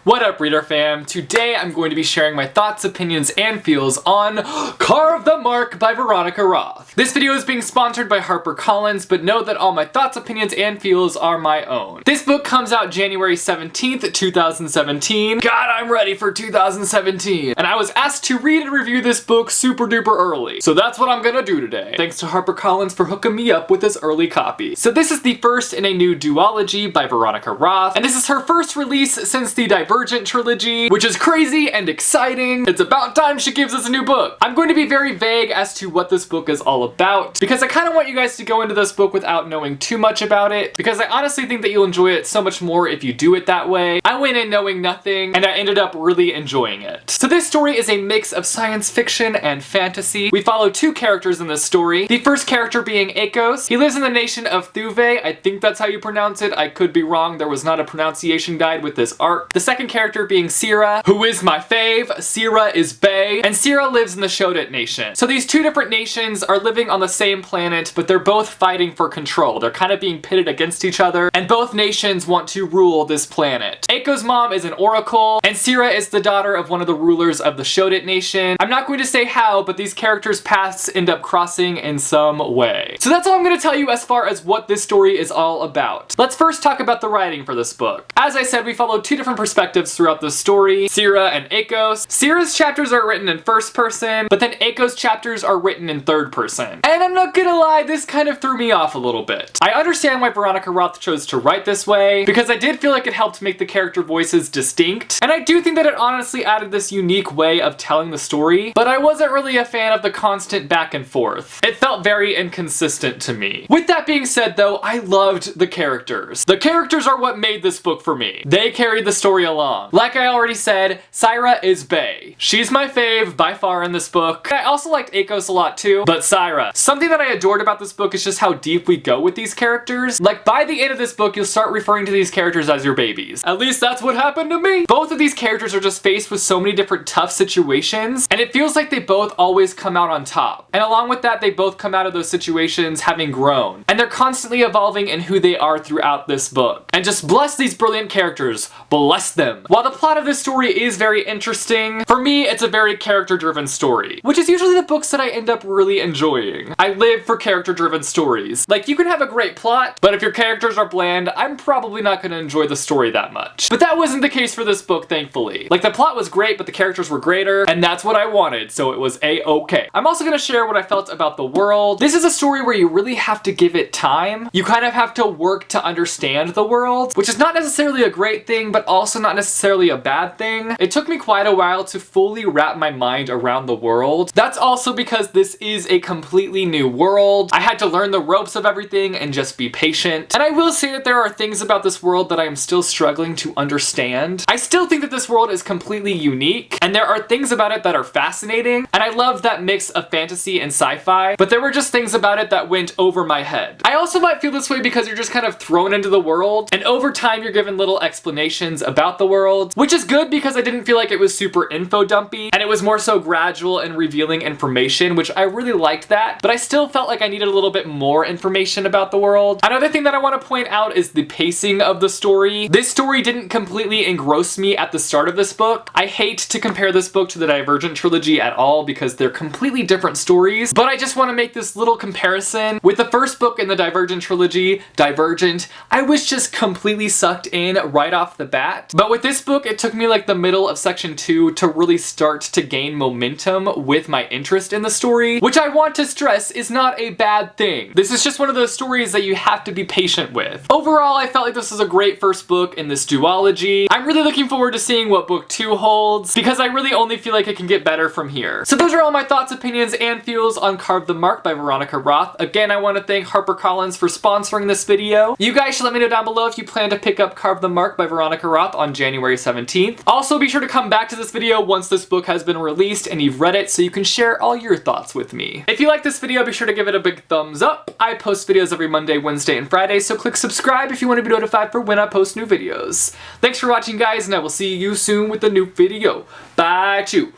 What up, reader fam? Today I'm going to be sharing my thoughts, opinions, and feels on Carve the Mark by Veronica Roth. This video is being sponsored by HarperCollins, but know that all my thoughts, opinions, and feels are my own. This book comes out January 17th, 2017. God, I'm ready for 2017. And I was asked to read and review this book super duper early. So that's what I'm gonna do today. Thanks to HarperCollins for hooking me up with this early copy. So this is the first in a new duology by Veronica Roth, and this is her first release since the Divergent trilogy, which is crazy and exciting. It's about time she gives us a new book. I'm going to be very vague as to what this book is all about, because I kind of want you guys to go into this book without knowing too much about it, because I honestly think that you'll enjoy it so much more if you do it that way. I went in knowing nothing, and I ended up really enjoying it. So this story is a mix of science fiction and fantasy. We follow two characters in this story. The first character being Akos. He lives in the nation of Thuve. I think that's how you pronounce it. I could be wrong. There was not a pronunciation guide with this arc. The second character being Sira, who is my fave. Sira is Bae, and Sira lives in the Shodet nation. So these two different nations are living on the same planet, but they're both fighting for control. They're kind of being pitted against each other, and both nations want to rule this planet. Ako's mom is an oracle, and Sira is the daughter of one of the rulers of the Shodet nation. I'm not going to say how, but these characters' paths end up crossing in some way. So that's all I'm going to tell you as far as what this story is all about. Let's first talk about the writing for this book. As I said, we follow two different perspectives throughout the story, Sira and Akos. Sira's chapters are written in first person, but then Akos' chapters are written in third person. And I'm not gonna lie, this kind of threw me off a little bit. I understand why Veronica Roth chose to write this way, because I did feel like it helped make the character voices distinct, and I do think that it honestly added this unique way of telling the story, but I wasn't really a fan of the constant back and forth. It felt very inconsistent to me. With that being said though, I loved the characters. The characters are what made this book for me. They carried the story along. Like I already said, Sira is Bae. She's my fave by far in this book. I also liked Akos a lot too, but Sira. Something that I adored about this book is just how deep we go with these characters. Like by the end of this book, you'll start referring to these characters as your babies. At least that's what happened to me. Both of these characters are just faced with so many different tough situations, and it feels like they both always come out on top. And along with that, they both come out of those situations having grown. And they're constantly evolving in who they are throughout this book. And just bless these brilliant characters. Bless them. While the plot of this story is very interesting, for me, it's a very character-driven story, which is usually the books that I end up really enjoying. I live for character-driven stories. Like, you can have a great plot, but if your characters are bland, I'm probably not gonna enjoy the story that much. But that wasn't the case for this book, thankfully. Like, the plot was great, but the characters were greater, and that's what I wanted, so it was a-okay. I'm also gonna share what I felt about the world. This is a story where you really have to give it time. You kind of have to work to understand the world, which is not necessarily a great thing, but also not necessarily a bad thing. It took me quite a while to fully wrap my mind around the world. That's also because this is a completely new world. I had to learn the ropes of everything and just be patient. And I will say that there are things about this world that I am still struggling to understand. I still think that this world is completely unique, and there are things about it that are fascinating, and I love that mix of fantasy and sci-fi, but there were just things about it that went over my head. I also might feel this way because you're just kind of thrown into the world, and over time you're given little explanations about the world, which is good because I didn't feel like it was super info dumpy, and it was more so gradual and revealing information, which I really liked that, but I still felt like I needed a little bit more information about the world. Another thing that I want to point out is the pacing of the story. This story didn't completely engross me at the start of this book. I hate to compare this book to the Divergent trilogy at all because they're completely different stories, but I just want to make this little comparison. With the first book in the Divergent trilogy, Divergent, I was just completely sucked in right off the bat. But with this book, it took me like the middle of section 2 to really start to gain momentum with my interest in the story, which I want to stress is not a bad thing. This is just one of those stories that you have to be patient with. Overall, I felt like this was a great first book in this duology. I'm really looking forward to seeing what book 2 holds, because I really only feel like it can get better from here. So those are all my thoughts, opinions, and feels on Carve the Mark by Veronica Roth. Again, I want to thank HarperCollins for sponsoring this video. You guys should let me know down below if you plan to pick up Carve the Mark by Veronica Roth on January 17th. Also, be sure to come back to this video once this book has been released and you've read it so you can share all your thoughts with me. If you like this video, be sure to give it a big thumbs up. I post videos every Monday, Wednesday, and Friday, so click subscribe if you want to be notified for when I post new videos. Thanks for watching, guys, and I will see you soon with a new video. Bye, chew.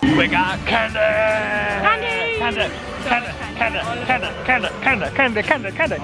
We got candy! Candy! Candy! Candy! Candy! Candy! Candy! Candy! Candy! Candy!